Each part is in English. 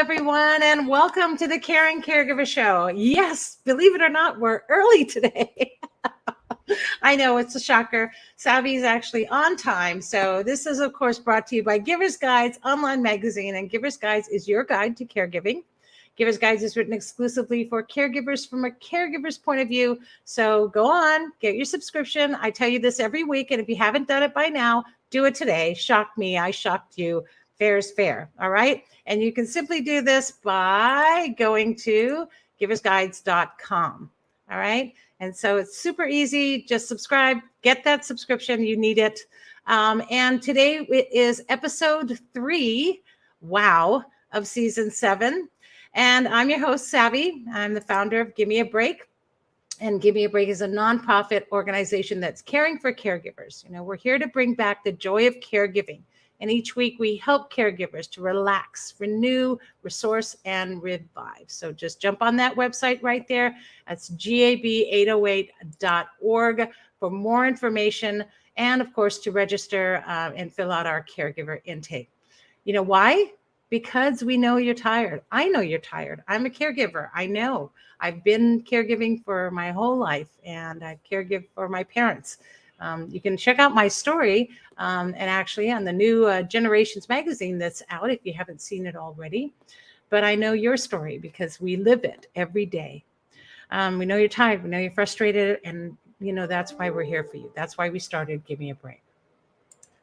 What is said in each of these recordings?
everyone, and welcome to the Caregiver Show. Yes, believe it or not, we're early today. I know it's a shocker. Savvy is actually on time. So this is, of course, brought to you by Givers Guides online magazine, and Givers Guides is your guide to caregiving. Givers Guides is written exclusively for caregivers from a caregiver's point of view. So go on, get your subscription. I tell you this every week, and if you haven't done it by now, do it today. Shock me, I shocked you. Fair is fair. All right. And you can simply do this by going to giversguides.com. All right. And so it's super easy. Just subscribe, get that subscription. You need it. And today it is episode 3, wow, of season 7. And I'm your host, Savvy. I'm the founder of Give Me a Break. And Give Me a Break is a nonprofit organization that's caring for caregivers. We're here to bring back the joy of caregiving. And each week we help caregivers to relax, renew, resource, and revive. So just jump on that website right there. That's gab808.org for more information. And of course, to register and fill out our caregiver intake. You know why? Because we know you're tired. I know you're tired. I'm a caregiver. I know. I've been caregiving for my whole life, and I've caregived for my parents. You can check out my story and actually on the new Generations magazine that's out if you haven't seen it already. But I know your story because we live it every day. We know you're tired. We know you're frustrated. And, that's why we're here for you. That's why we started Give Me a Break.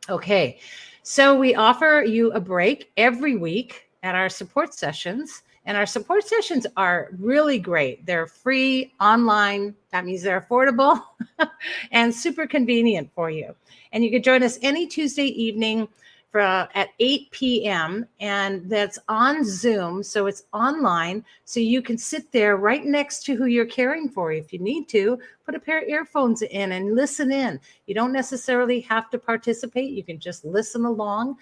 Okay, so we offer you a break every week at our support sessions. And our support sessions are really great. They're free, online. That means they're affordable and super convenient for you. And you can join us any Tuesday evening at 8 p.m. And that's on Zoom. So it's online. So you can sit there right next to who you're caring for. If you need to, put a pair of earphones in and listen in. You don't necessarily have to participate. You can just listen along.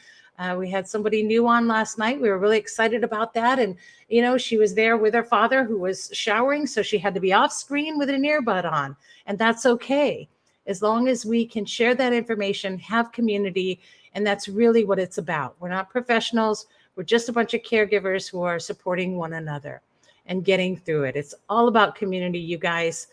We had somebody new on last night. We were really excited about that. And, she was there with her father who was showering. So she had to be off screen with an earbud on. And that's okay. As long as we can share that information, have community. And that's really what it's about. We're not professionals. We're just a bunch of caregivers who are supporting one another and getting through it. It's all about community, you guys.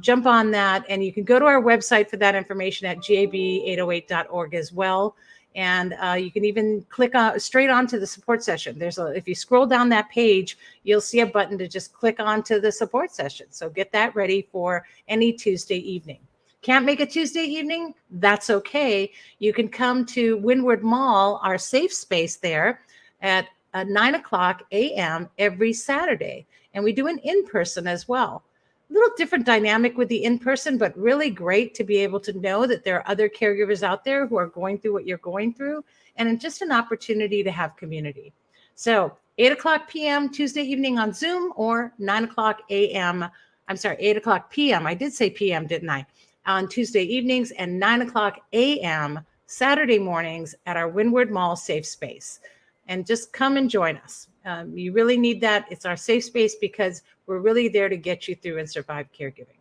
Jump on that. And you can go to our website for that information at gab808.org as well. And you can even click straight onto the support session. If you scroll down that page, you'll see a button to just click onto the support session. So get that ready for any Tuesday evening. Can't make a Tuesday evening? That's okay. You can come to Windward Mall, our safe space there, at 9 o'clock a.m. every Saturday. And we do an in-person as well. A little different dynamic with the in-person, but really great to be able to know that there are other caregivers out there who are going through what you're going through, and just an opportunity to have community. So 8 o'clock p.m. Tuesday evening on Zoom, or 9 o'clock a.m. 8 o'clock p.m. I did say p.m., didn't I? On Tuesday evenings, and 9 o'clock a.m. Saturday mornings at our Windward Mall safe space. And just come and join us. You really need that. It's our safe space because we're really there to get you through and survive caregiving.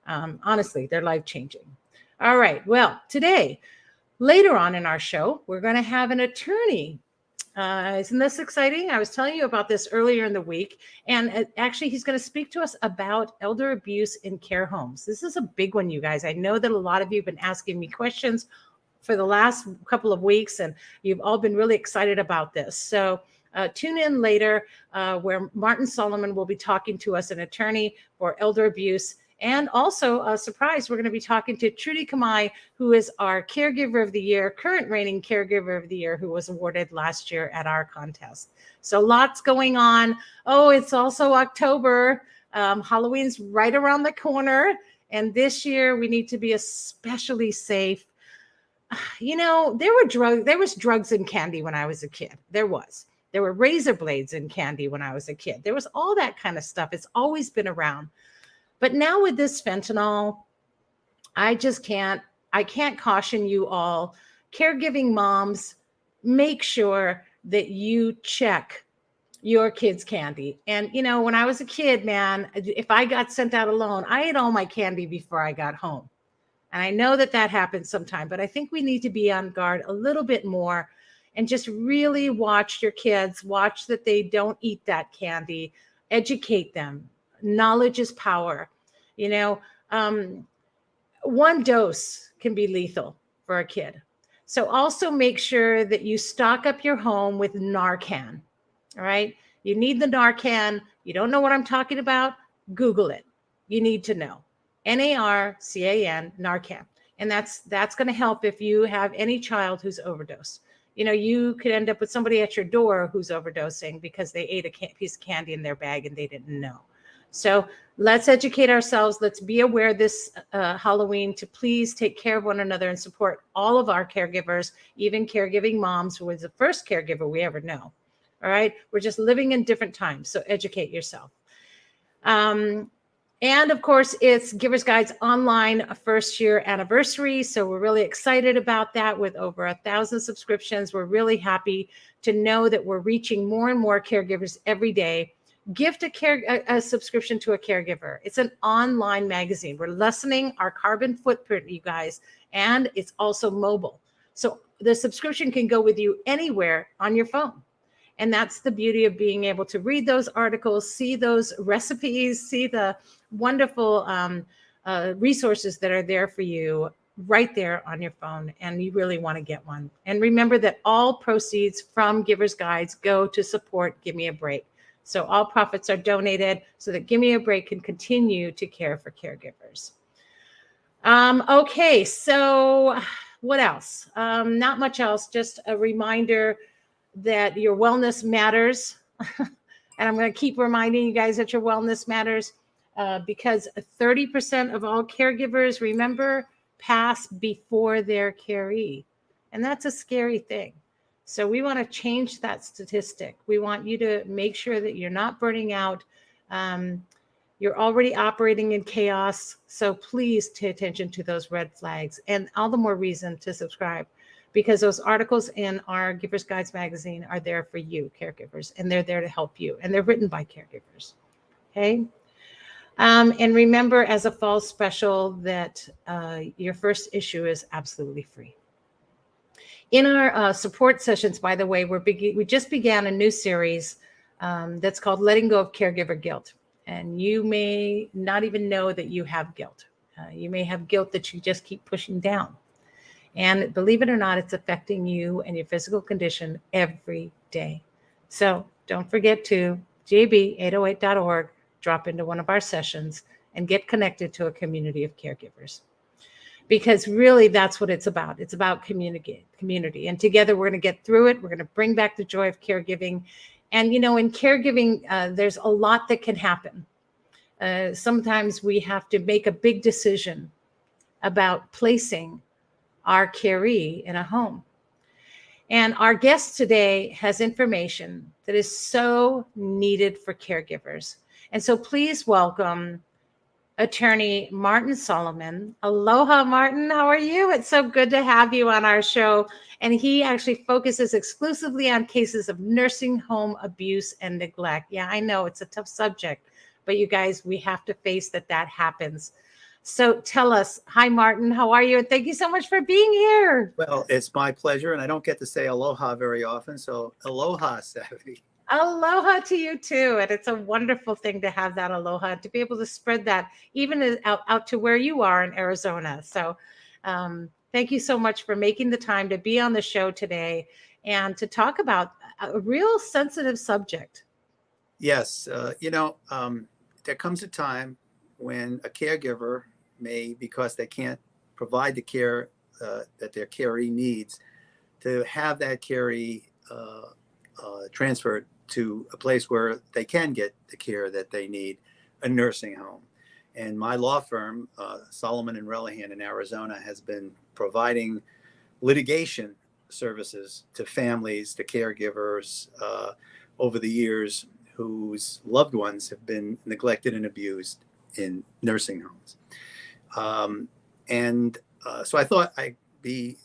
Honestly, they're life-changing. All right. Well, today, later on in our show, we're going to have an attorney. Isn't this exciting? I was telling you about this earlier in the week. And actually, he's going to speak to us about elder abuse in care homes. This is a big one, you guys. I know that a lot of you have been asking me questions for the last couple of weeks, and you've all been really excited about this. So tune in later where Martin Solomon will be talking to us, an attorney for elder abuse. And also, a surprise, we're going to be talking to Trudy Kamai, who is our Caregiver of the Year, current reigning Caregiver of the Year, who was awarded last year at our contest. So lots going on. Oh, it's also October. Halloween's right around the corner. And this year, we need to be especially safe. There was drugs in candy when I was a kid. There were razor blades in candy when I was a kid. There was all that kind of stuff. It's always been around. But now with this fentanyl, I can't caution you all. Caregiving moms, make sure that you check your kids' candy. And, when I was a kid, man, if I got sent out alone, I ate all my candy before I got home. And I know that happens sometimes, but I think we need to be on guard a little bit more and just really watch your kids, watch that they don't eat that candy, educate them. Knowledge is power. You know, one dose can be lethal for a kid. So also make sure that you stock up your home with Narcan. All right. You need the Narcan. You don't know what I'm talking about? Google it. You need to know. Narcan, Narcan. And that's going to help if you have any child who's overdosed. You know, you could end up with somebody at your door who's overdosing because they ate a piece of candy in their bag and they didn't know. So let's educate ourselves. Let's be aware this Halloween to please take care of one another and support all of our caregivers, even caregiving moms, who was the first caregiver we ever know. All right. We're just living in different times. So educate yourself. And of course, it's Givers Guides Online first year anniversary. So we're really excited about that with over 1,000 subscriptions. We're really happy to know that we're reaching more and more caregivers every day. Gift a subscription to a caregiver. It's an online magazine. We're lessening our carbon footprint, you guys, and it's also mobile. So the subscription can go with you anywhere on your phone. And that's the beauty of being able to read those articles, see those recipes, see the wonderful resources that are there for you right there on your phone. And you really want to get one. And remember that all proceeds from Givers Guides go to support Give Me a Break. So all profits are donated so that Give Me a Break can continue to care for caregivers. Okay, so what else? Not much else, just a reminder that your wellness matters. And I'm going to keep reminding you guys that your wellness matters because 30% of all caregivers, remember, pass before their caree. And that's a scary thing. So we want to change that statistic. We want you to make sure that you're not burning out. You're already operating in chaos. So please pay attention to those red flags, and all the more reason to subscribe, because those articles in our Givers Guides magazine are there for you, caregivers, and they're there to help you. And they're written by caregivers. Okay. And remember, as a fall special, that your first issue is absolutely free. In our support sessions, by the way, we just began a new series that's called Letting Go of Caregiver Guilt. And you may not even know that you have guilt. You may have guilt that you just keep pushing down. And believe it or not, it's affecting you and your physical condition every day. So don't forget to gab808.org, drop into one of our sessions and get connected to a community of caregivers. Because really, that's what it's about. It's about community. And together, we're going to get through it. We're going to bring back the joy of caregiving. And, you know, in caregiving, there's a lot that can happen. Sometimes we have to make a big decision about placing our caree in a home. And our guest today has information that is so needed for caregivers. And so please welcome Attorney Martin Solomon. Aloha, Martin. How are you? It's so good to have you on our show. And he actually focuses exclusively on cases of nursing home abuse and neglect. Yeah, I know it's a tough subject, but you guys, we have to face that happens. So tell us, hi, Martin, how are you? And thank you so much for being here. Well, it's my pleasure. And I don't get to say aloha very often. So aloha, Savvy. Aloha to you too. And it's a wonderful thing to have that aloha, to be able to spread that even out to where you are in Arizona. So thank you so much for making the time to be on the show today and to talk about a real sensitive subject. Yes. There comes a time when a caregiver may, because they can't provide the care that their caree needs, to have that caree transferred to a place where they can get the care that they need, a nursing home. And my law firm, Solomon and Relihan in Arizona, has been providing litigation services to families, to caregivers over the years whose loved ones have been neglected and abused in nursing homes. So I thought I'd be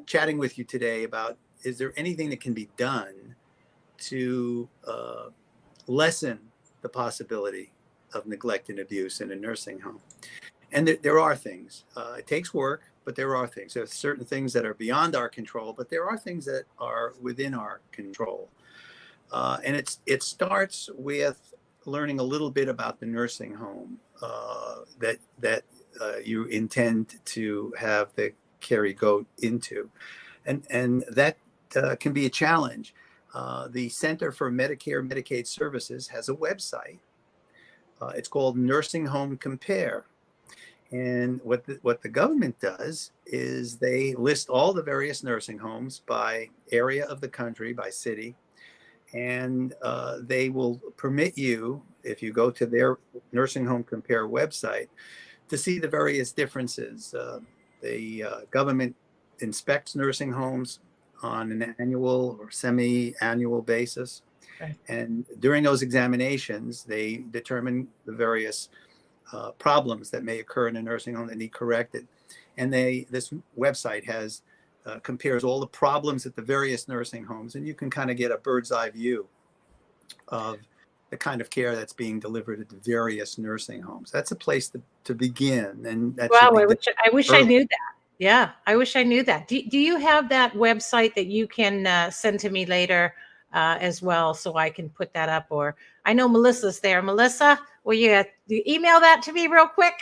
chatting with you today about, is there anything that can be done to lessen the possibility of neglect and abuse in a nursing home? And there are things. It takes work. but there are things. There's certain things that are beyond our control, but there are things that are within our control. And it starts with learning a little bit about the nursing home that you intend to have the carry go into, and that can be a challenge. The Center for Medicare and Medicaid Services has a website. It's called Nursing Home Compare. And what the government does is they list all the various nursing homes by area of the country, by city, and they will permit you, if you go to their Nursing Home Compare website, to see the various differences. The government inspects nursing homes on an annual or semi-annual basis. Right. And during those examinations, they determine the various problems that may occur in a nursing home that need corrected. And this website compares all the problems at the various nursing homes, and you can kind of get a bird's eye view of the kind of care that's being delivered at the various nursing homes. That's a place to begin, and that should Wow, be I wish I early. knew that. Yeah, I wish I knew that. Do you have that website that you can send to me later as well, so I can put that up? Or I know Melissa's there. Melissa, will you email that to me real quick?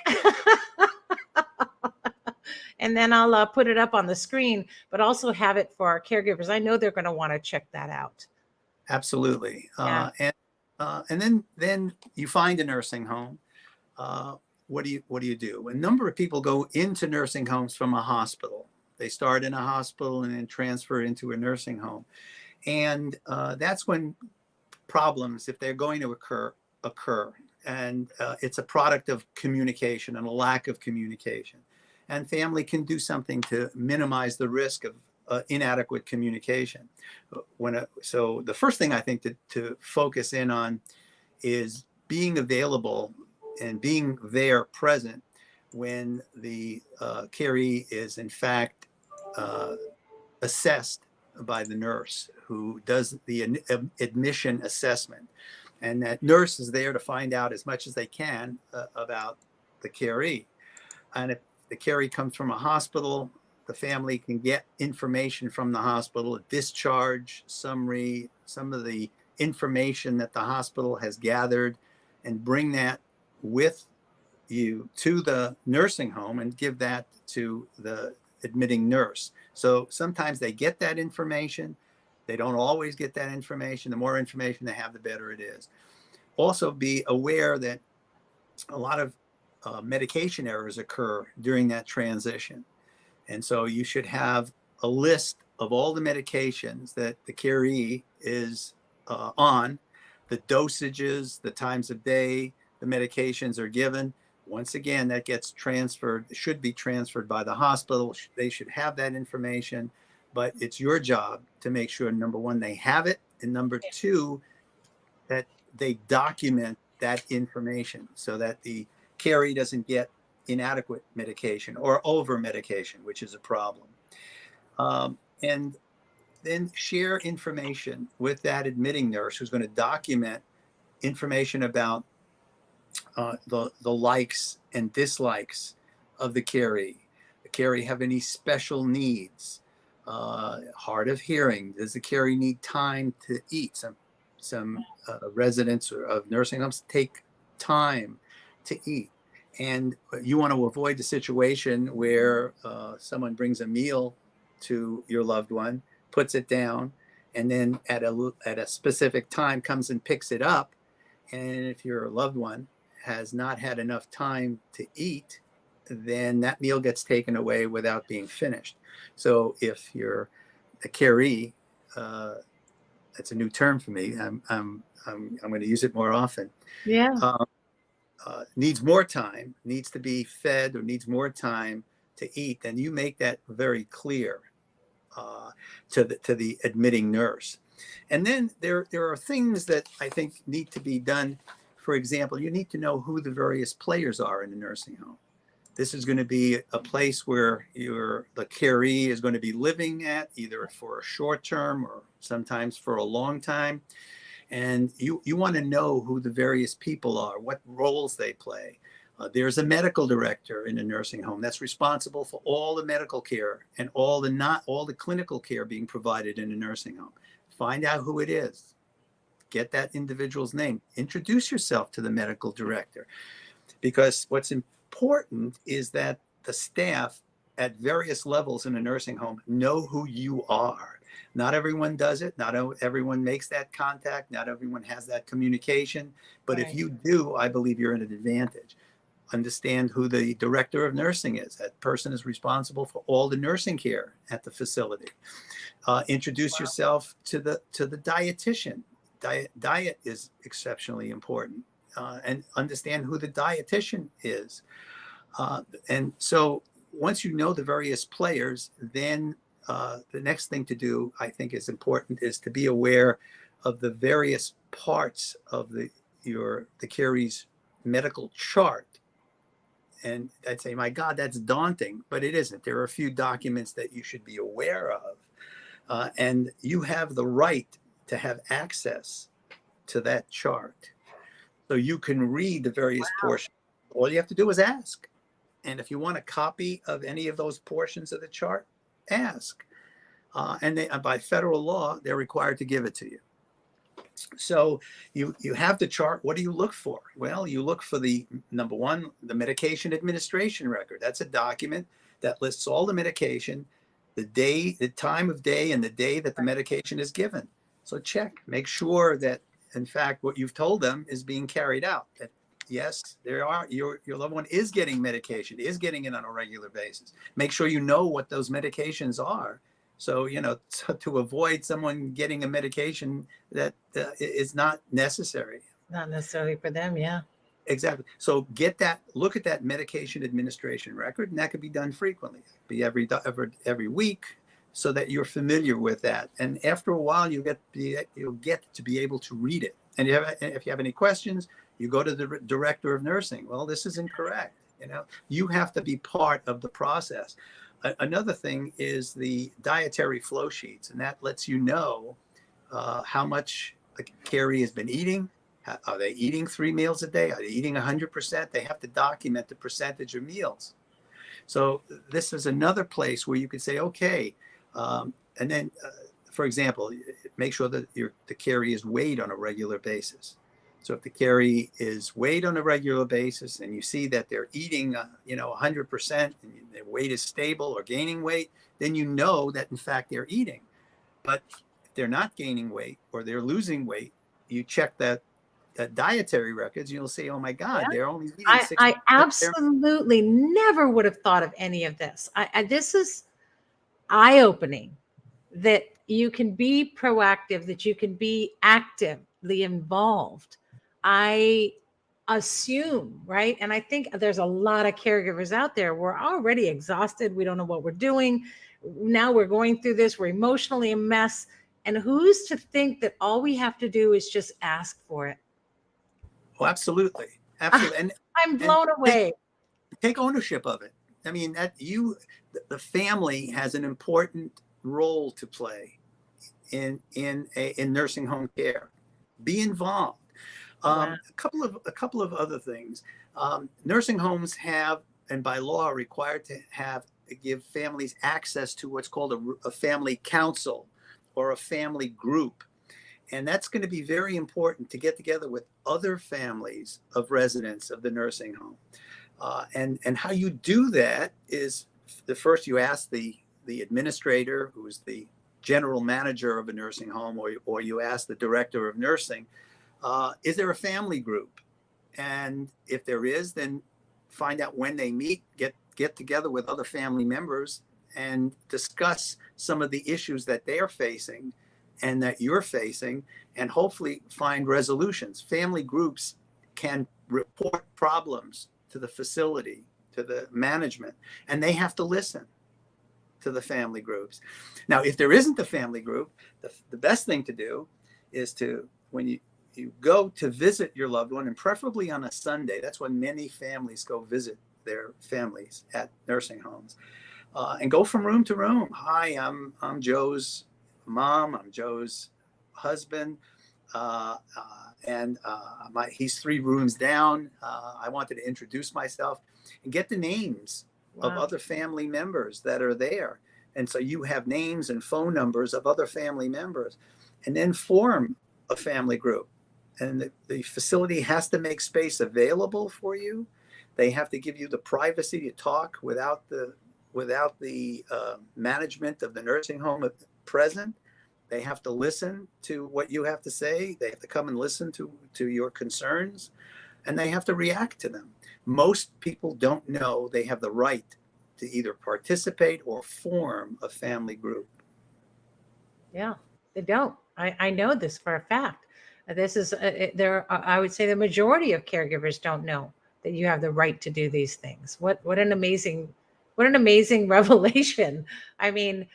And then I'll put it up on the screen, but also have it for our caregivers. I know they're going to want to check that out. Absolutely. Yeah. And then you find a nursing home. What do you do? A number of people go into nursing homes from a hospital. They start in a hospital and then transfer into a nursing home. And that's when problems, if they're going to occur. And it's a product of communication and a lack of communication. And family can do something to minimize the risk of inadequate communication. So the first thing I think to focus in on is being available and being there present when the caree is in fact assessed by the nurse who does the admission assessment. And that nurse is there to find out as much as they can about the caree. And if the caree comes from a hospital, the family can get information from the hospital, a discharge summary, some of the information that the hospital has gathered, and bring that with you to the nursing home and give that to the admitting nurse. So sometimes they get that information. They don't always get that information. The more information they have, the better it is. Also be aware that a lot of medication errors occur during that transition. And so you should have a list of all the medications that the caree is on, the dosages, the times of day the medications are given. Once again, that gets transferred, should be transferred by the hospital. They should have that information, but it's your job to make sure, number one, they have it, and number two, that they document that information so that the caree doesn't get inadequate medication or over medication, which is a problem. And then share information with that admitting nurse who's going to document information about the likes and dislikes of the caree. The caree have any special needs? Hard of hearing. Does the caree need time to eat? Some residents of nursing homes take time to eat. And you want to avoid the situation where someone brings a meal to your loved one, puts it down, and then at a specific time comes and picks it up. And if your loved one has not had enough time to eat, then that meal gets taken away without being finished. So if you're a caree, that's a new term for me. I'm going to use it more often. Yeah. Needs more time, needs to be fed, or needs more time to eat, then you make that very clear to the admitting nurse. And then there are things that I think need to be done. For example, you need to know who the various players are in a nursing home. This is going to be a place where the caree is going to be living at, either for a short term or sometimes for a long time. And you want to know who the various people are, what roles they play. There's a medical director in a nursing home that's responsible for all the medical care and all the clinical care being provided in a nursing home. Find out who it is. Get that individual's name. Introduce yourself to the medical director, because what's important is that the staff at various levels in a nursing home know who you are. Not everyone does it. Not everyone makes that contact. Not everyone has that communication. But if Right. you do, I believe you're at an advantage. Understand who the director of nursing is. That person is responsible for all the nursing care at the facility. Introduce yourself to the dietitian. Diet is exceptionally important, and understand who the dietitian is. And so once you know the various players, then the next thing to do, I think, is important, is to be aware of the various parts of the caree's medical chart. And I'd say, my God, that's daunting, but it isn't. There are a few documents that you should be aware of, and you have the right to have access to that chart, so you can read the various portions. All you have to do is ask. And if you want a copy of any of those portions of the chart, ask. And by federal law, they're required to give it to you. So you have the chart. What do you look for? Well, you look for the number one, the medication administration record. That's a document that lists all the medication, the day, the time of day, and the day that the medication is given. So check, make sure that, in fact, what you've told them is being carried out. That yes, your loved one is getting medication, is getting it on a regular basis. Make sure you know what those medications are. So, to avoid someone getting a medication that is not necessary. Not necessarily for them. Yeah. Exactly. So look at that medication administration record, and that could be done frequently. Be every week, so that you're familiar with that. And after a while, you'll get to be able to read it. And if you have any questions, you go to the director of nursing. Well, this is incorrect. You have to be part of the process. Another thing is the dietary flow sheets, and that lets you know how much the caree has been eating. Are they eating 3 meals a day? Are they eating 100%? They have to document the percentage of meals. So this is another place where you could say, okay, and then, for example, make sure that the caree is weighed on a regular basis. So if the caree is weighed on a regular basis and you see that they're eating, 100%, and their weight is stable or gaining weight, then you know that in fact they're eating. But if they're not gaining weight or they're losing weight, you check that dietary records, you'll see, oh my God, Yeah. they're only eating I 6%. absolutely never would have thought of any of this. This is eye-opening, that you can be proactive, that you can be actively involved. I assume, right? And I think there's a lot of caregivers out there. We're already exhausted. We don't know what we're doing. Now we're going through this. We're emotionally a mess. And who's to think that all we have to do is just ask for it? Oh, absolutely. Absolutely. I'm And blown away. take ownership of it. I mean, the family has an important role to play in nursing home care. Be involved. Wow. A couple of other things. Nursing homes have, and by law, are required to give families access to what's called a family council or a family group. And that's going to be very important to get together with other families of residents of the nursing home. And how you do that is, first you ask the administrator, who is the general manager of a nursing home, or you ask the director of nursing, is there a family group? And if there is, then find out when they meet, get together with other family members and discuss some of the issues that they're facing and that you're facing, and hopefully find resolutions. Family groups can report problems to the facility, to the management, and they have to listen to the family groups. Now, if there isn't a family group, the best thing to do is to, when you go to visit your loved one, and preferably on a Sunday, that's when many families go visit their families at nursing homes, and go from room to room. Hi, I'm Joe's mom, I'm Joe's husband. he's 3 rooms down. I wanted to introduce myself and get the names of Wow. other family members that are there. And so you have names and phone numbers of other family members, and then form a family group. And the facility has to make space available for you. They have to give you the privacy to talk without the management of the nursing home present. They have to listen to what you have to say. They have to come and listen to your concerns, and they have to react to them. Most people don't know they have the right to either participate or form a family group. Yeah, they don't. I know this for a fact. This is there. I would say the majority of caregivers don't know that you have the right to do these things. What an amazing revelation. I mean,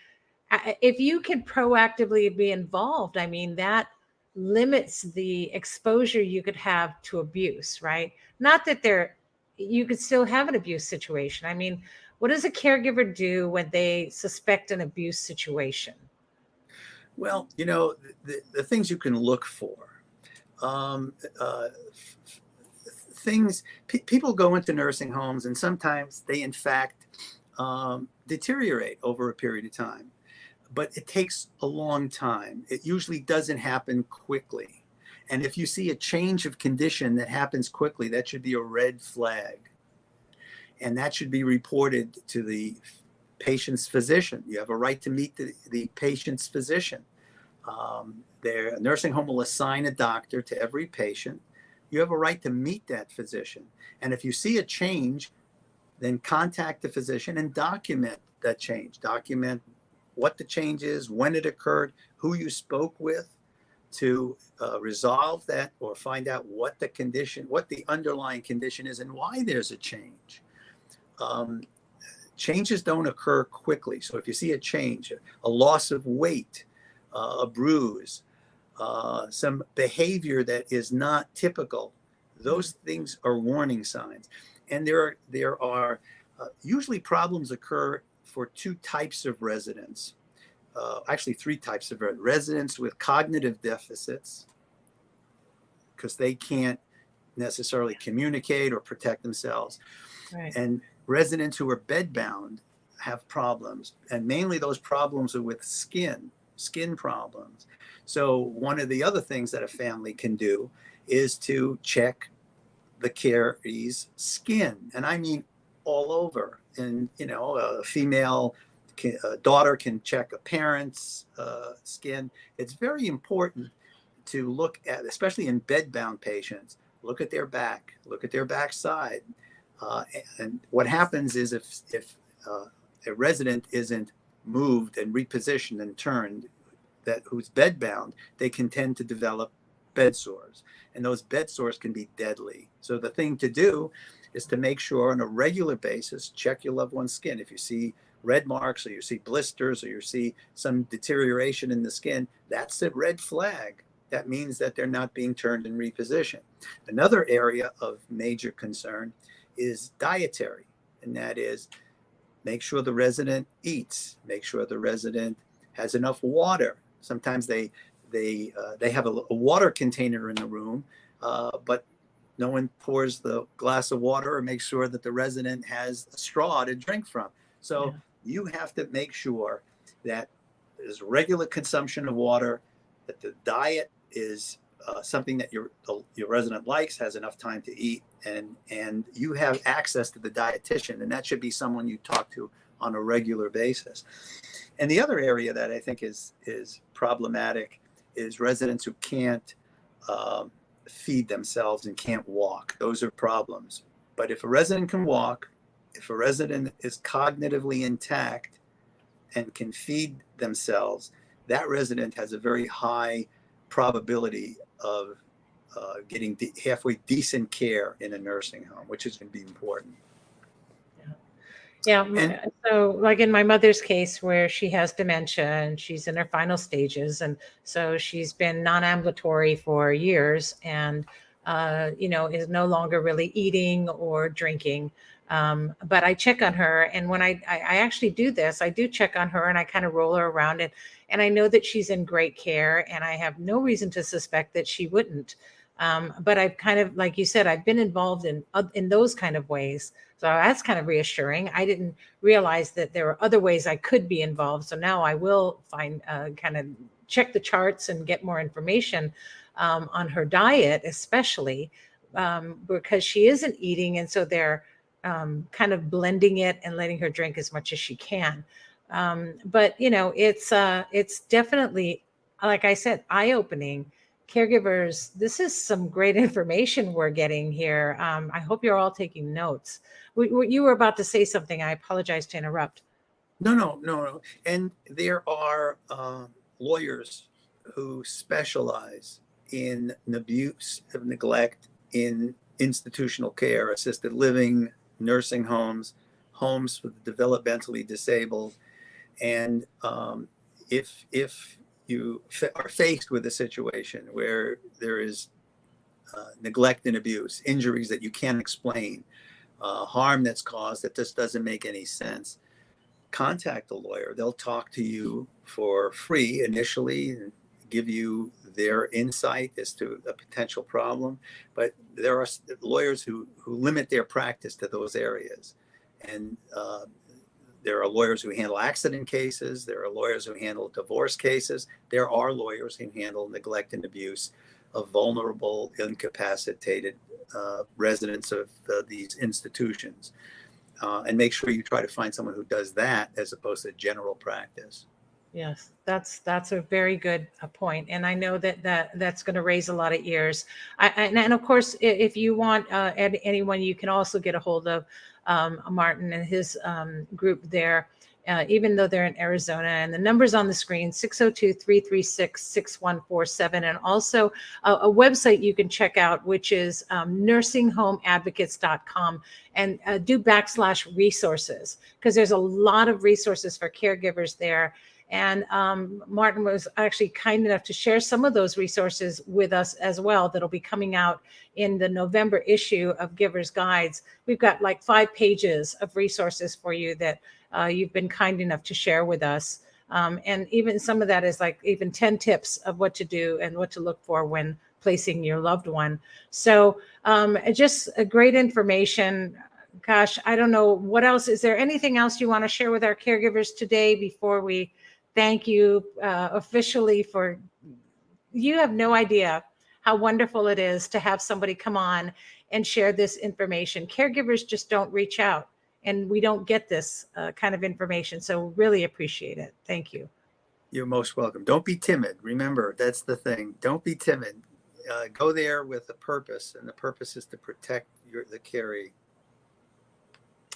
if you can proactively be involved, I mean, that limits the exposure you could have to abuse, right? Not that you could still have an abuse situation. I mean, what does a caregiver do when they suspect an abuse situation? Well, the things you can look for. Um, uh, People go into nursing homes, and sometimes they, in fact, deteriorate over a period of time. But it takes a long time. It usually doesn't happen quickly. And if you see a change of condition that happens quickly, that should be a red flag. And that should be reported to the patient's physician. You have a right to meet the patient's physician. Their nursing home will assign a doctor to every patient. You have a right to meet that physician. And if you see a change, then contact the physician and document that change. Document what the change is, when it occurred, who you spoke with to resolve that, or find out what the underlying condition is, and why there's a change. Um, Changes don't occur quickly. So if you see a change, a loss of weight, a bruise, some behavior that is not typical, those things are warning signs. And there are usually problems occur for 2 types of residents. Actually, 3 types of residents with cognitive deficits, because they can't necessarily communicate or protect themselves, Right. and residents who are bedbound have problems, and mainly those problems are with skin problems. So one of the other things that a family can do is to check the caree's skin, and I mean all over. And a female daughter can check a parent's skin. It's very important to look at, especially in bedbound patients, look at their back, look at their backside. And what happens is if a resident isn't moved and repositioned and turned, who's bedbound, they can tend to develop bed sores, and those bed sores can be deadly. So the thing to do is to make sure on a regular basis, check your loved one's skin. If you see red marks, or you see blisters, or you see some deterioration in the skin, that's a red flag. That means that they're not being turned and repositioned. Another area of major concern is dietary, and that is, make sure the resident eats, make sure the resident has enough water. Sometimes they have a water container in the room, but no one pours the glass of water or makes sure that the resident has a straw to drink from. So you have to make sure that there's regular consumption of water, that the diet is something that your resident likes, has enough time to eat, and you have access to the dietitian, and that should be someone you talk to on a regular basis. And the other area that I think is problematic is residents who can't feed themselves and can't walk. Those are problems. But if a resident can walk, if a resident is cognitively intact and can feed themselves, that resident has a very high probability of getting halfway decent care in a nursing home, which is going to be important. Yeah. And So, like in my mother's case, where she has dementia and she's in her final stages, and so she's been non-ambulatory for years, and is no longer really eating or drinking. But I check on her, and when I actually do this, I do check on her and I kind of roll her around it, and I know that she's in great care, and I have no reason to suspect that she wouldn't. But I've kind of, like you said, I've been involved in those kind of ways. So that's kind of reassuring. I didn't realize that there were other ways I could be involved. So now I will find kind of check the charts and get more information on her diet, especially because she isn't eating. And so they're kind of blending it and letting her drink as much as she can. But it's definitely, like I said, eye-opening. Caregivers, this is some great information we're getting here. I hope you're all taking notes. You were about to say something. I apologize to interrupt. No. And there are lawyers who specialize in abuse of neglect in institutional care, assisted living, nursing homes, homes for the developmentally disabled. And if you are faced with a situation where there is neglect and abuse, injuries that you can't explain, harm that's caused that just doesn't make any sense, contact a lawyer. They'll talk to you for free initially and give you their insight as to a potential problem. But there are lawyers who limit their practice to those areas. And there are lawyers who handle accident cases. There are lawyers who handle divorce cases. There are lawyers who handle neglect and abuse of vulnerable, incapacitated residents of these institutions. And make sure you try to find someone who does that as opposed to general practice. Yes, that's a very good point, and I know that's going to raise a lot of ears. And of course, if you want anyone, you can also get a hold of Martin and his group there, even though they're in Arizona. And the number's on the screen: 602-336-6147, and also a website you can check out, which is nursinghomeadvocates.com, and do /resources, because there's a lot of resources for caregivers there. And Martin was actually kind enough to share some of those resources with us as well. That'll be coming out in the November issue of Giver's Guides. We've got like 5 pages of resources for you that you've been kind enough to share with us. And even some of that is like even 10 tips of what to do and what to look for when placing your loved one. So just a great information. Gosh, I don't know what else. Is there anything else you want to share with our caregivers today before we thank you officially for, you have no idea how wonderful it is to have somebody come on and share this information. Caregivers just don't reach out, and we don't get this kind of information. So really appreciate it. Thank you. You're most welcome. Don't be timid. Remember, that's the thing. Don't be timid. Go there with a purpose, and the purpose is to protect the caree.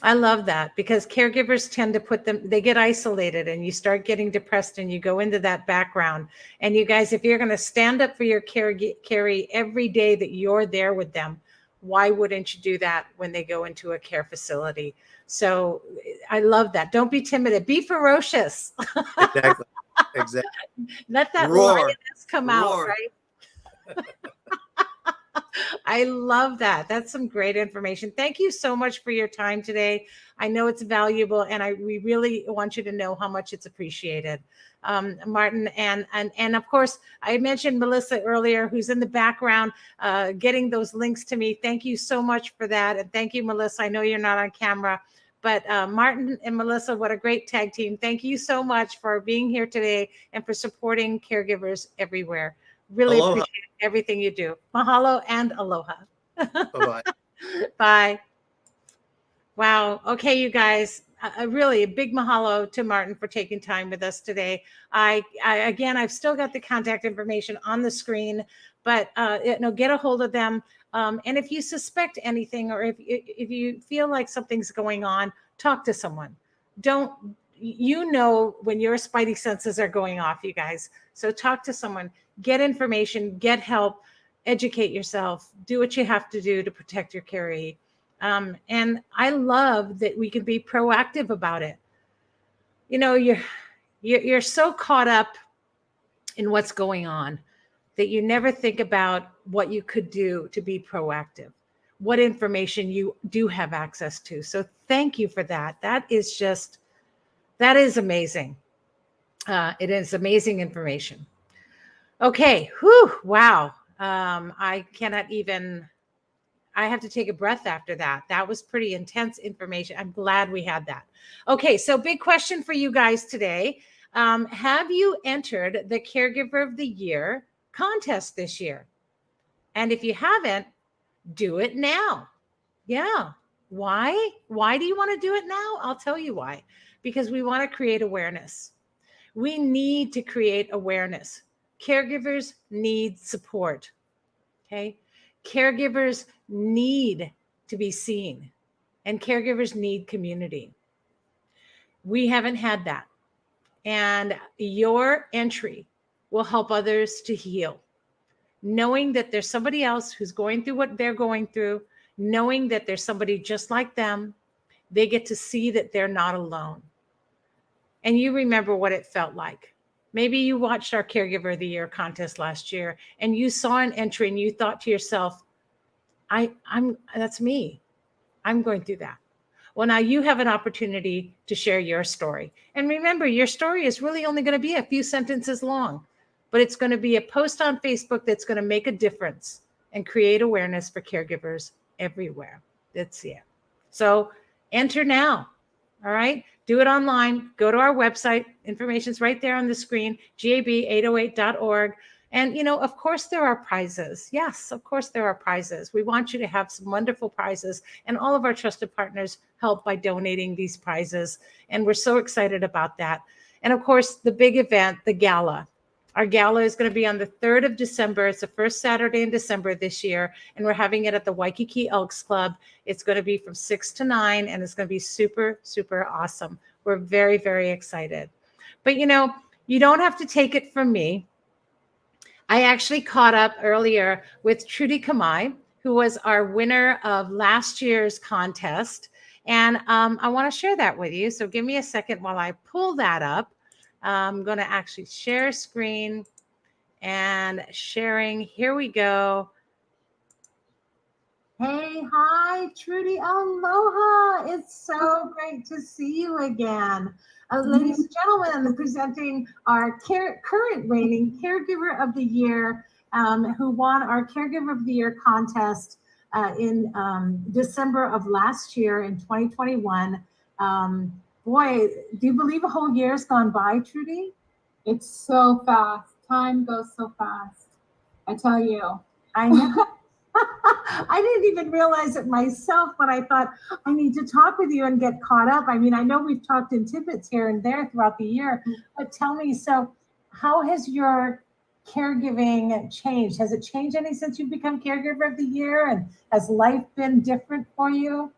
I love that, because caregivers tend to they get isolated, and you start getting depressed, and you go into that background. And you guys, if you're going to stand up for your caree every day that you're there with them, why wouldn't you do that when they go into a care facility? So I love that. Don't be timid. Be ferocious. Exactly. Let that lioness come out, right? I love that. That's some great information. Thank you so much for your time today. I know it's valuable, and we really want you to know how much it's appreciated, Martin. And of course, I mentioned Melissa earlier, who's in the background getting those links to me. Thank you so much for that. And thank you, Melissa. I know you're not on camera, but Martin and Melissa, what a great tag team. Thank you so much for being here today and for supporting caregivers everywhere. Really Aloha. appreciate everything you do. Mahalo and aloha. Bye-bye. Bye. Wow. Okay, you guys, really a big mahalo to Martin for taking time with us today. Again, I've still got the contact information on the screen, but get a hold of them. And if you suspect anything, or if you feel like something's going on, talk to someone. When your spidey senses are going off, you guys. So talk to someone, get information, get help, educate yourself, do what you have to do to protect your caree. And I love that we can be proactive about it. You're so caught up in what's going on that you never think about what you could do to be proactive. what information you do have access to. So thank you for that. That is amazing. It is amazing information. Okay. Whew, wow. I cannot even, I have to take a breath after that. That was pretty intense information. I'm glad we had that. Okay. So big question for you guys today. Have you entered the Caregiver of the Year contest this year? And if you haven't, do it now. Yeah. Why? Why do you want to do it now? I'll tell you why. Because we want to create awareness. We need to create awareness. Caregivers need support. Okay. Caregivers need to be seen, and caregivers need community. We haven't had that. And your entry will help others to heal. Knowing that there's somebody else who's going through what they're going through, knowing that there's somebody just like them, they get to see that they're not alone. And you remember what it felt like. Maybe you watched our Caregiver of the Year contest last year and you saw an entry and you thought to yourself, that's me. I'm going through that. Well, now you have an opportunity to share your story. And remember, your story is really only going to be a few sentences long, but it's going to be a post on Facebook that's going to make a difference and create awareness for caregivers everywhere. That's it. So enter now. All right. Do it online. Go to our website. Information's right there on the screen, gab808.org. And, of course, there are prizes. Yes, of course, there are prizes. We want you to have some wonderful prizes. And all of our trusted partners help by donating these prizes. And we're so excited about that. And, of course, the big event, the gala. Our gala is going to be on the 3rd of December. It's the first Saturday in December this year. And we're having it at the Waikiki Elks Club. It's going to be from 6 to 9. And it's going to be super, super awesome. We're very, very excited. But, you don't have to take it from me. I actually caught up earlier with Trudy Kamai, who was our winner of last year's contest. And I want to share that with you. So give me a second while I pull that up. I'm going to actually share screen and sharing. Here we go. Hey, hi, Trudy. Aloha. It's so great to see you again. Ladies and gentlemen, presenting our current reigning Caregiver of the Year, who won our Caregiver of the Year contest in December of last year in 2021. Boy, do you believe a whole year's gone by, Trudy? It's so fast. Time goes so fast. I tell you. I know. I didn't even realize it myself, but I thought I need to talk with you and get caught up. I mean, I know we've talked in tidbits here and there throughout the year, but tell me, so how has your caregiving changed? Has it changed any since you've become Caregiver of the Year? And has life been different for you?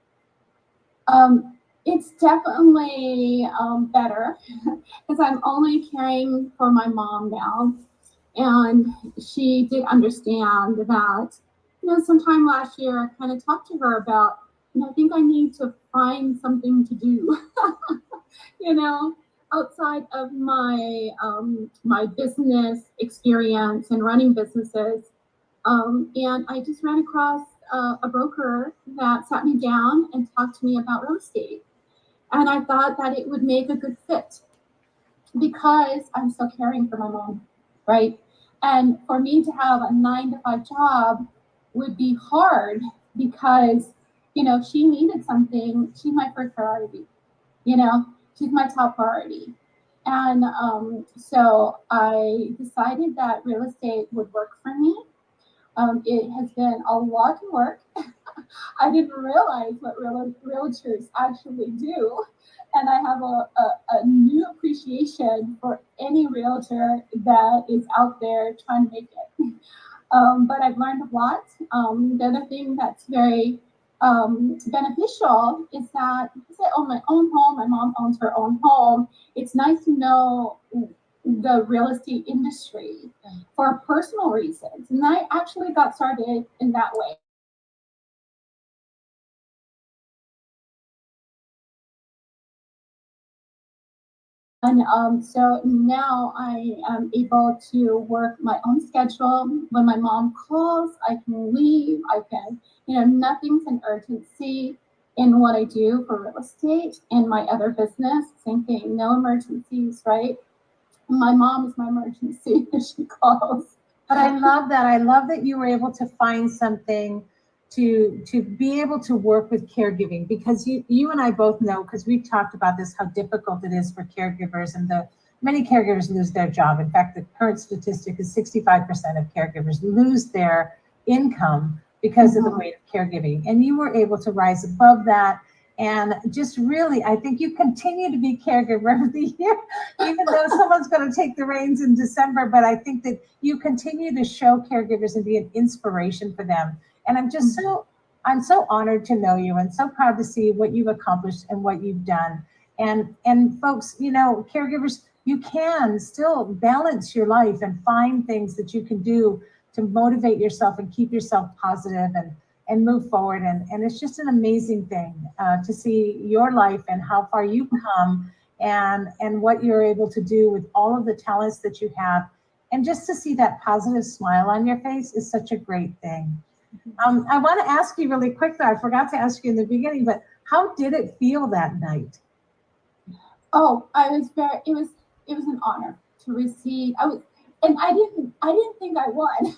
It's definitely better because I'm only caring for my mom now. And she did understand that, sometime last year, I kind of talked to her about, I think I need to find something to do, outside of my my business experience and running businesses. And I just ran across a broker that sat me down and talked to me about real estate. And I thought that it would make a good fit because I'm still caring for my mom, right? And for me to have a 9-to-5 job would be hard because, she needed something. She's my first priority, she's my top priority. And so I decided that real estate would work for me. It has been a lot of work. I didn't realize what realtors actually do. And I have a new appreciation for any realtor that is out there trying to make it. But I've learned a lot. The other thing that's very beneficial is that because I own my own home, my mom owns her own home, it's nice to know the real estate industry for personal reasons. And I actually got started in that way. So now I am able to work my own schedule. When my mom calls, I can leave. I can, nothing's an urgency in what I do for real estate and my other business. Same thing, no emergencies, right? My mom is my emergency if she calls. But I love that. I love that you were able to find something to be able to work with caregiving, because you and I both know, because we've talked about this, how difficult it is for caregivers, and the many caregivers lose their job. In fact, the current statistic is 65% of caregivers lose their income because of the weight of caregiving. And you were able to rise above that. And just really, I think you continue to be caregiver of the year, even though someone's going to take the reins in December. But I think that you continue to show caregivers and be an inspiration for them. And I'm so honored to know you, and so proud to see what you've accomplished and what you've done. And folks, caregivers, you can still balance your life and find things that you can do to motivate yourself and keep yourself positive and move forward. And it's just an amazing thing to see your life and how far you've come, and what you're able to do with all of the talents that you have. And just to see that positive smile on your face is such a great thing. I want to ask you really quick, though, I forgot to ask you in the beginning, but how did it feel that night? Oh, it was an honor to receive. I didn't think I won.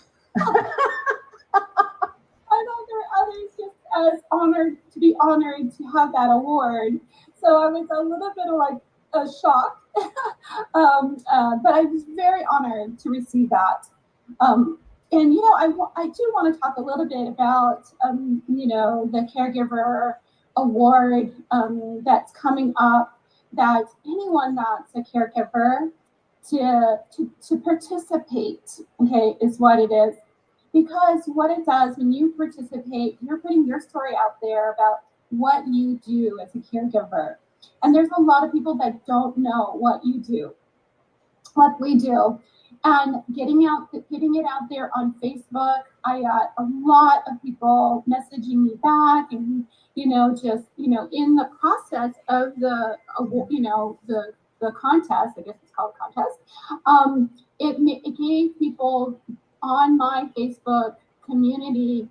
I know there are others just as honored to be honored to have that award. So I was a little bit of like a shock, but I was very honored to receive that. And I do want to talk a little bit about the caregiver award that's coming up. That anyone that's a caregiver to participate, okay, is what it is. Because what it does when you participate, you're putting your story out there about what you do as a caregiver. And there's a lot of people that don't know what you do, what we do. And getting it out there on Facebook, I got a lot of people messaging me back, and just in the process of the contest, I guess it's called contest. It gave people on my Facebook community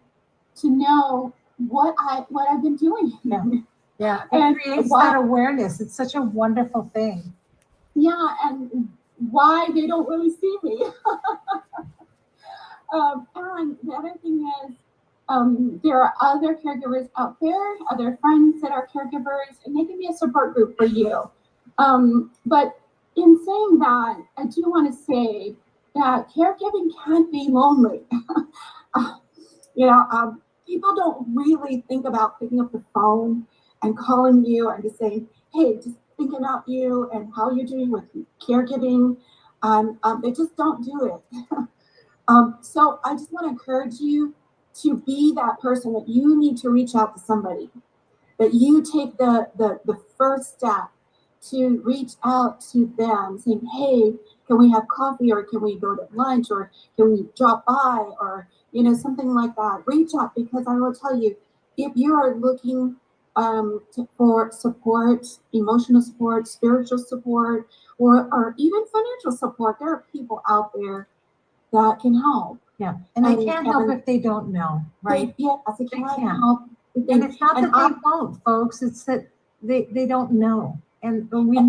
to know what I've been doing. Yeah, it creates that awareness. It's such a wonderful thing. Yeah, and why they don't really see me. And the other thing is, there are other caregivers out there, other friends that are caregivers, and they can be a support group for you. But in saying that, I do want to say that caregiving can be lonely. People don't really think about picking up the phone and calling you and just saying, hey, just thinking about you and how you're doing with caregiving. They just don't do it. So I just want to encourage you to be that person that you need to reach out to somebody, that you take the first step to reach out to them, saying, hey, can we have coffee, or can we go to lunch, or can we drop by, or something like that. Reach out, because I will tell you, if you are looking for support, emotional support, spiritual support, or even financial support, there are people out there that can help. Yeah, and they can't help if they don't know, right? They can't help. And it's not that they won't, folks. It's that they don't know. And we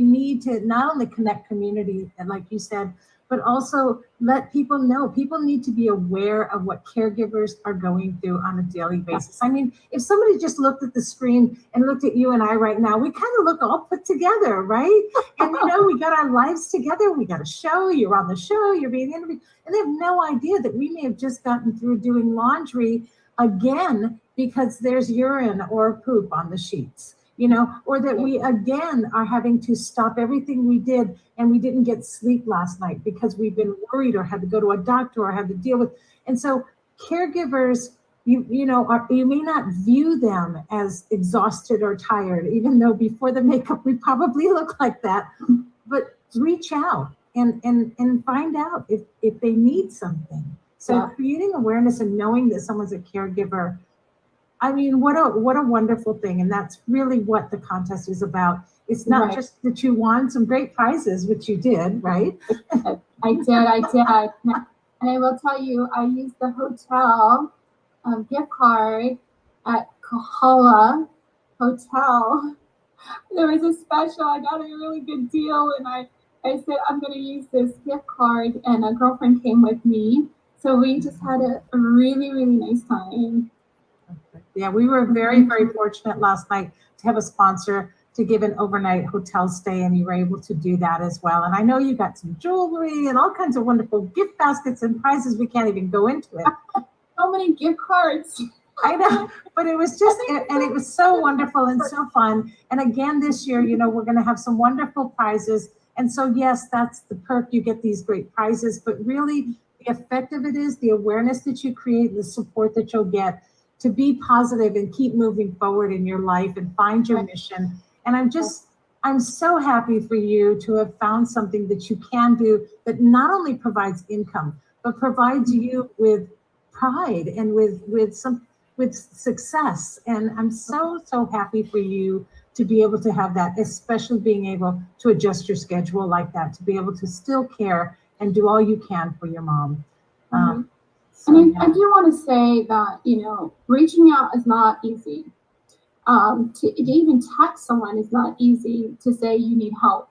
need to not only connect community, and like you said, but also let people know. People need to be aware of what caregivers are going through on a daily basis. I mean, if somebody just looked at the screen and looked at you and I right now, we kind of look all put together, right? And we got our lives together. We got a show. You're on the show. You're being interviewed, and they have no idea that we may have just gotten through doing laundry again because there's urine or poop on the sheets. Or that we again are having to stop everything we did, and we didn't get sleep last night because we've been worried or had to go to a doctor or had to deal with. And so caregivers, you may not view them as exhausted or tired, even though before the makeup we probably look like that. But reach out and find out if they need something. So creating awareness and knowing that someone's a caregiver I mean, what a wonderful thing. And that's really what the contest is about. It's not Right. just that you won some great prizes, which you did, right? I did. And I will tell you, I used the hotel gift card at Kahala Hotel. There was a special. I got a really good deal, and I said I'm going to use this gift card, and a girlfriend came with me, so we just had a really really nice time. Yeah, we were very, very fortunate last night to have a sponsor to give an overnight hotel stay, and you were able to do that as well. And I know you got some jewelry and all kinds of wonderful gift baskets and prizes. We can't even go into it. So many gift cards. I know, but it was just, and it was so wonderful and so fun. And again, this year, you know, we're going to have some wonderful prizes. And so, yes, that's the perk. You get these great prizes, but really the effect of it is the awareness that you create, the support that you'll get to be positive and keep moving forward in your life and find your mission. And I'm so happy for you to have found something that you can do that not only provides income, but provides you with pride and with success. And I'm so happy for you to be able to have that, especially being able to adjust your schedule like that, to be able to still care and do all you can for your mom. And I do want to say that, you know, reaching out is not easy. To even text someone is not easy to say you need help.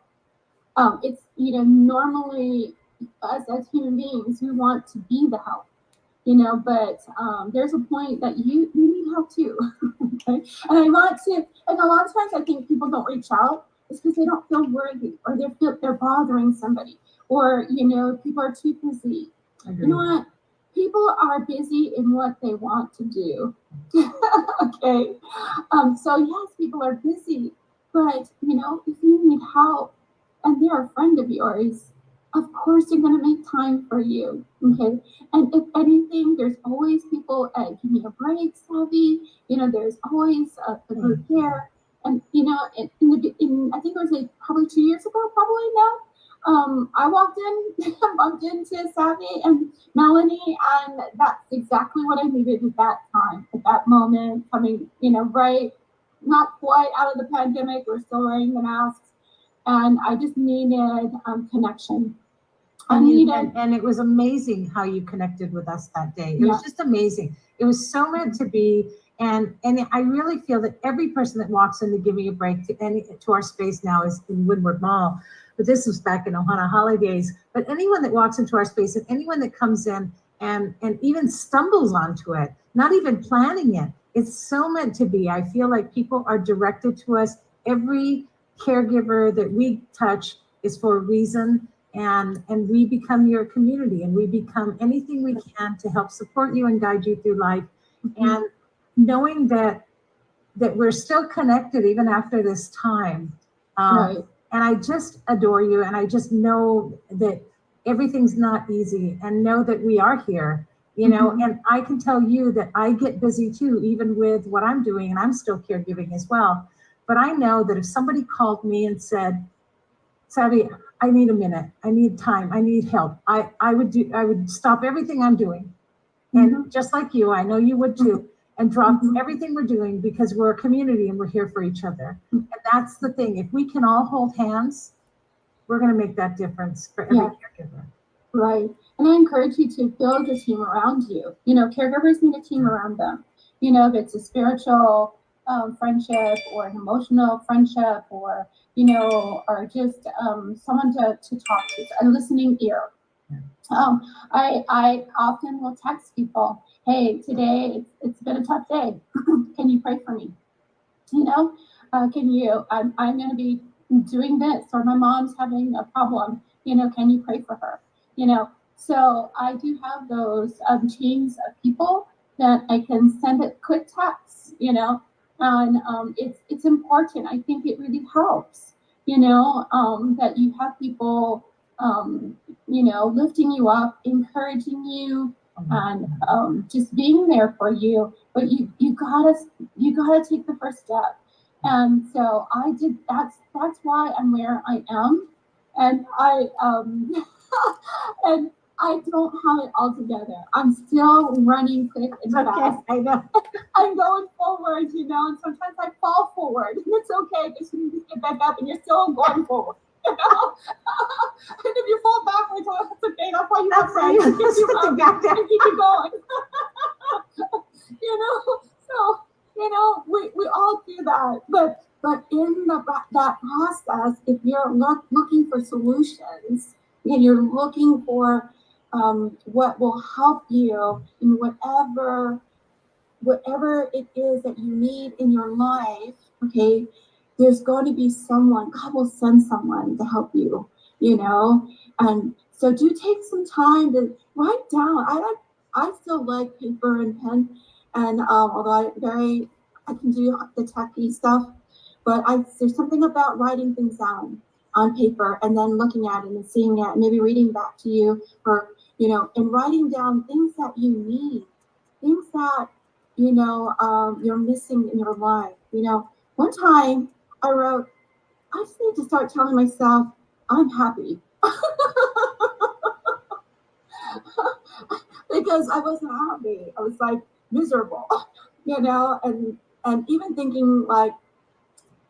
It's, you know, normally us as human beings, we want to be the help, you know, but there's a point that you need help too. Okay. And I want to, and a lot of times I think people don't reach out is because they don't feel worthy, or they're bothering somebody, or, you know, people are too busy. You know what? People are busy in what they want to do. Okay. So yes, people are busy, but you know, if you need help and they're a friend of yours, of course they're going to make time for you. Okay. And if anything, there's always people at Give Me a Break, Savvy. You know, there's always a group here. And you know, in I think it was like probably 2 years ago, probably now. I bumped into Savvy and Melanie, and that's exactly what I needed at that time, at that moment, coming, you know, right, not quite out of the pandemic, we're still wearing the masks, and I just needed connection. And it was amazing how you connected with us that day. It was just amazing. It was so meant to be. And I really feel that every person that walks in to Give Me a Break to our space now is in Woodward Mall. But this was back in Ohana holidays. But anyone that walks into our space and anyone that comes in and even stumbles onto it, not even planning it, it's so meant to be. I feel like people are directed to us. Every caregiver that we touch is for a reason. And we become your community, and we become anything we can to help support you and guide you through life. And knowing that we're still connected even after this time. Right. And I just adore you, and I just know that everything's not easy, and know that we are here, you know. And I can tell you that I get busy too, even with what I'm doing, and I'm still caregiving as well. But I know that if somebody called me and said, Savvy, I need a minute, I need time, I need help, I would stop everything I'm doing. And just like you, I know you would too, and drop everything we're doing, because we're a community and we're here for each other. And that's the thing. If we can all hold hands, we're going to make that difference for every caregiver. Right. And I encourage you to build a team around you. You know, caregivers need a team around them. You know, if it's a spiritual friendship, or an emotional friendship, or, you know, or just someone to talk to, a listening ear. I often will text people, hey, today it's been a tough day. Can you pray for me? You know, I'm going to be doing this, or my mom's having a problem. You know, can you pray for her? You know, so I do have those chains of people that I can send a quick text, you know, and it's important. I think it really helps, you know, that you have people, you know, lifting you up, encouraging you, and just being there for you. But you gotta take the first step. And so I did. That's why I'm where I am. And I and I don't have it all together. I'm still running quick and fast. I know. I'm going forward, you know, and sometimes I fall forward. And it's okay because you just get back up and you're still going forward. You know? And if you fall backwards, well, that's okay. That's why you have friends to get you up and keep you going. You know, so you know, we all do that. But in that process, if you're looking for solutions and you're looking for what will help you in whatever it is that you need in your life, okay, there's going to be someone, God will send someone to help you, you know. And so do take some time to write down. I still like paper and pen, and although I can do the techie stuff, but there's something about writing things down on paper and then looking at it and seeing it, maybe reading back to you, or you know, and writing down things that you need, things that you know you're missing in your life. You know, one time I wrote, I just need to start telling myself I'm happy. Because I wasn't happy. I was like miserable, you know, and even thinking like,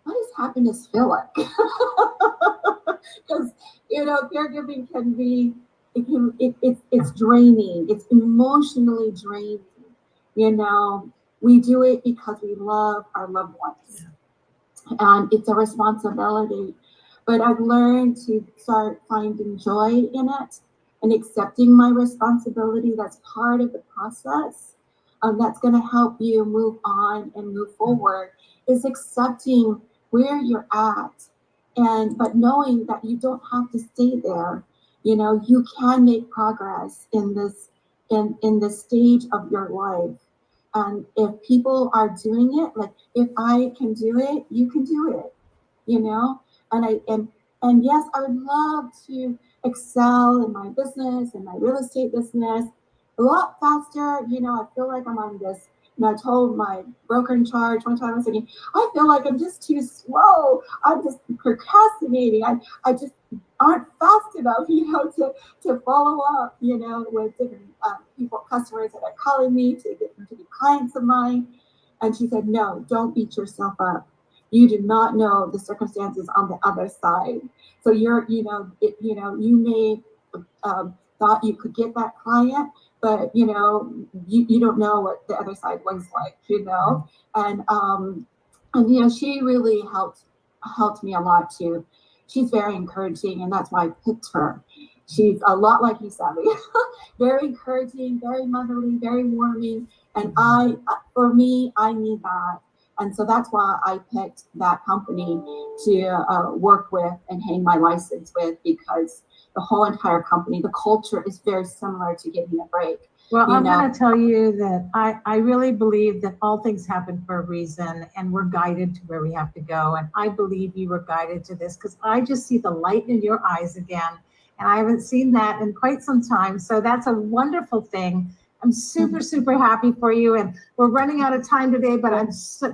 what does happiness feel like? Because you know, caregiving can be it's draining. It's emotionally draining. You know, we do it because we love our loved ones, and it's a responsibility. But I've learned to start finding joy in it and accepting my responsibility. That's part of the process. That's going to help you move on and move forward. Is accepting where you're at, and but knowing that you don't have to stay there. You know, you can make progress in this stage of your life. And if people are doing it, like if I can do it, you can do it. You know, and yes, I would love to excel in my business and my real estate business a lot faster. You know, I feel like I'm on this. And I told my broker in charge one time, I was thinking, I feel like I'm just too slow. I'm just procrastinating. I just aren't fast enough, you know, to follow up, you know, with different people, customers that are calling me to get them to be clients of mine. And she said, no, don't beat yourself up. You do not know the circumstances on the other side. So you may thought you could get that client, but you know, you don't know what the other side looks like, you know. And you know, she really helped me a lot too. She's very encouraging, and that's why I picked her. She's a lot like you, Savvy. Very encouraging, very motherly, very warming. And for me, I need that. And so that's why I picked that company to work with and hang my license with, because the whole entire company, the culture is very similar to Give Me a Break. Well, I'm going to tell you that I really believe that all things happen for a reason, and we're guided to where we have to go. And I believe you were guided to this, because I just see the light in your eyes again. And I haven't seen that in quite some time. So that's a wonderful thing. I'm super, super happy for you. And we're running out of time today, but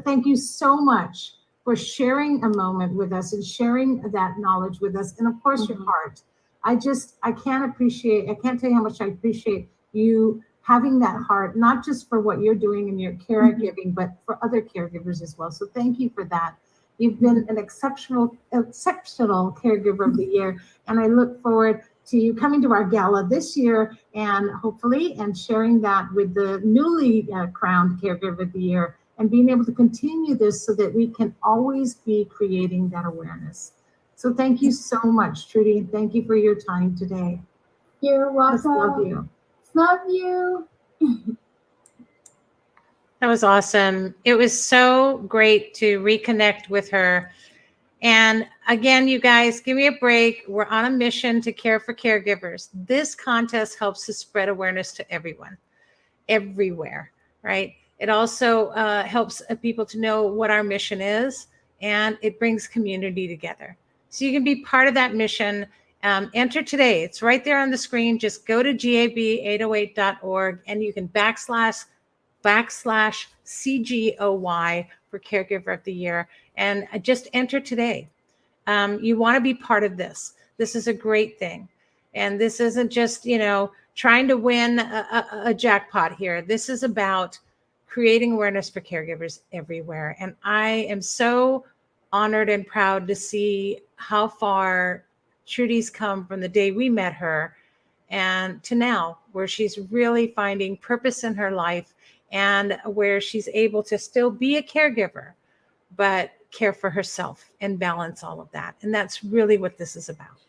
thank you so much for sharing a moment with us and sharing that knowledge with us. And of course, your heart. I can't tell you how much I appreciate you having that heart, not just for what you're doing in your caregiving, but for other caregivers as well. So thank you for that. You've been an exceptional caregiver of the year. And I look forward to you coming to our gala this year and hopefully sharing that with the newly crowned caregiver of the year, and being able to continue this so that we can always be creating that awareness. So thank you so much, Trudy. And thank you for your time today. You're welcome. I love you. Love you. That was awesome. It was so great to reconnect with her. And again, you guys, give me a break. We're on a mission to care for caregivers. This contest helps to spread awareness to everyone, everywhere, right? It also helps people to know what our mission is, and it brings community together. So you can be part of that mission. Enter today. It's right there on the screen. Just go to gab808.org and you can backslash CGOY for Caregiver of the Year, and just enter today. You want to be part of this. This is a great thing. And this isn't just, you know, trying to win a jackpot here. This is about creating awareness for caregivers everywhere. And I am so honored and proud to see how far Trudy's come from the day we met her and to now, where she's really finding purpose in her life and where she's able to still be a caregiver, but care for herself and balance all of that. And that's really what this is about.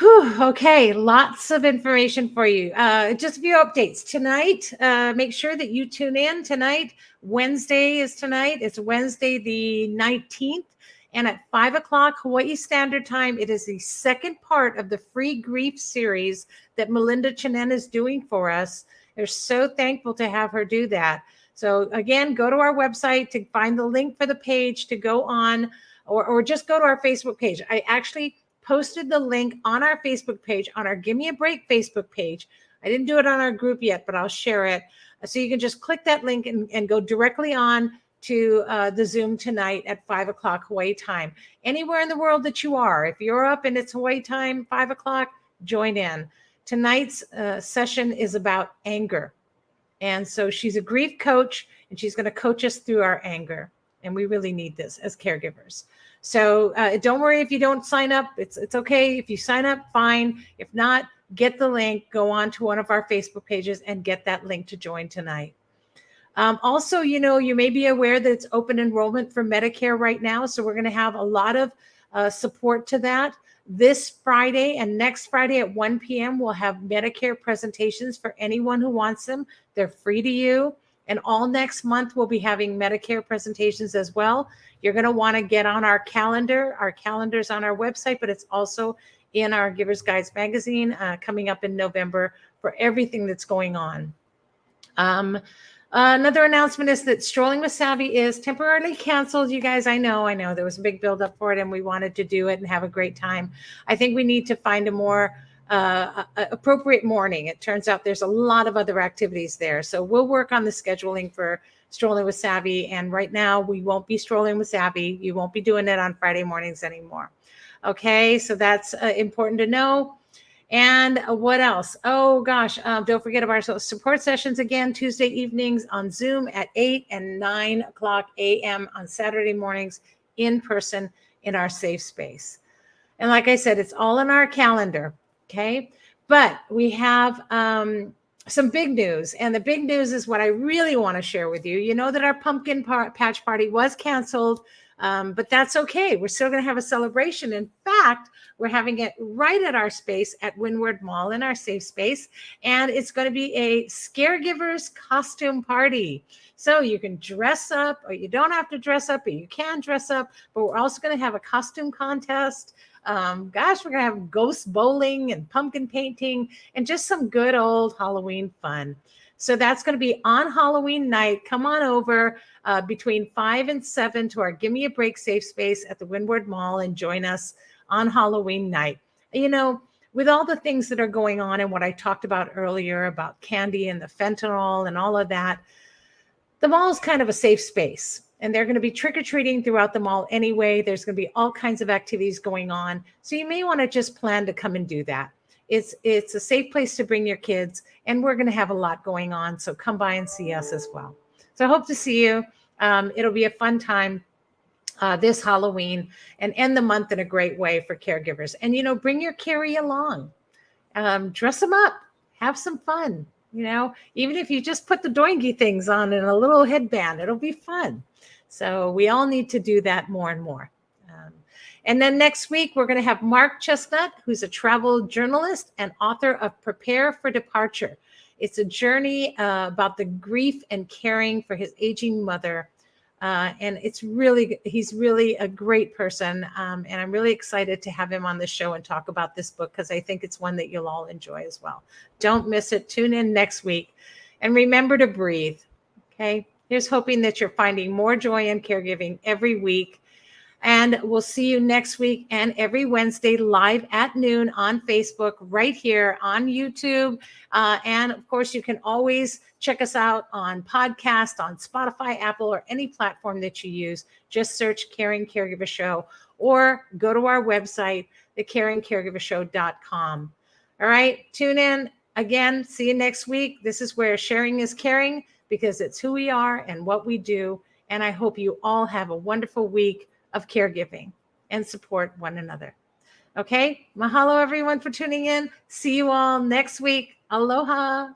Whew, okay, lots of information for you. Just a few updates tonight. Make sure that you tune in tonight. Wednesday is tonight. It's Wednesday the 19th. And at 5 o'clock Hawaii Standard Time, it is the second part of the free grief series that Melinda Chinen is doing for us. We're so thankful to have her do that. So again, go to our website to find the link for the page to go on, or just go to our Facebook page. I actually posted the link on our Facebook page, on our Give Me a Break Facebook page. I didn't do it on our group yet, but I'll share it. So you can just click that link and go directly on to the Zoom tonight at 5 o'clock Hawaii time. Anywhere in the world that you are, if you're up and it's Hawaii time, 5 o'clock, join in. Tonight's session is about anger. And so she's a grief coach, and she's going to coach us through our anger. And we really need this as caregivers. So don't worry if you don't sign up. It's okay. If you sign up, fine. If not, get the link, go on to one of our Facebook pages and get that link to join tonight. Also, you may be aware that it's open enrollment for Medicare right now. So we're going to have a lot of support to that. This Friday and next Friday at 1 p.m., we'll have Medicare presentations for anyone who wants them. They're free to you. And all next month, we'll be having Medicare presentations as well. You're going to want to get on our calendar. Our calendar's on our website, but it's also in our Givers Guides magazine coming up in November for everything that's going on. Another announcement is that Strolling with Savvy is temporarily canceled. You guys, I know there was a big buildup for it and we wanted to do it and have a great time. I think we need to find a more appropriate morning. It turns out there's a lot of other activities there. So we'll work on the scheduling for Strolling with Savvy. And right now we won't be Strolling with Savvy. You won't be doing it on Friday mornings anymore. Okay, so that's important to know. And what else? Oh gosh, don't forget about our support sessions again, Tuesday evenings on Zoom at 8 and 9 o'clock a.m. on Saturday mornings in person in our safe space. And like I said, it's all in our calendar, okay? But we have some big news. And the big news is what I really want to share with you. You know that our pumpkin patch party was canceled, but that's okay. We're still going to have a celebration. In fact, we're having it right at our space at Windward Mall in our safe space. And it's going to be a Caregivers costume party. So you can dress up, or you don't have to dress up, but you can dress up. But we're also going to have a costume contest. We're going to have ghost bowling and pumpkin painting and just some good old Halloween fun. So that's going to be on Halloween night. Come on over between 5 and 7 to our Give Me a Break safe space at the Windward Mall and join us on Halloween night. You know, with all the things that are going on and what I talked about earlier about candy and the fentanyl and all of that, the mall is kind of a safe space. And they're going to be trick-or-treating throughout the mall anyway. There's going to be all kinds of activities going on. So you may want to just plan to come and do that. It's a safe place to bring your kids, and we're going to have a lot going on. So come by and see us as well. So I hope to see you. It'll be a fun time this Halloween and end the month in a great way for caregivers. And, bring your carry along. Dress them up. Have some fun. Even if you just put the doingy things on and a little headband, it'll be fun. So we all need to do that more and more. And then next week, we're going to have Mark Chestnut, who's a travel journalist and author of Prepare for Departure. It's a journey about the grief and caring for his aging mother. And he's really a great person. And I'm really excited to have him on the show and talk about this book because I think it's one that you'll all enjoy as well. Don't miss it. Tune in next week. And remember to breathe. Okay. Here's hoping that you're finding more joy in caregiving every week. And we'll see you next week and every Wednesday live at noon on Facebook, right here on YouTube. And of course, you can always check us out on podcast, on Spotify, Apple, or any platform that you use. Just search Caring Caregiver Show or go to our website, thecaringcaregivershow.com. All right, tune in Again, see you next week. This is where sharing is caring, because it's who we are and what we do. And I hope you all have a wonderful week of caregiving and support one another. Okay, mahalo everyone for tuning in. See you all next week. Aloha.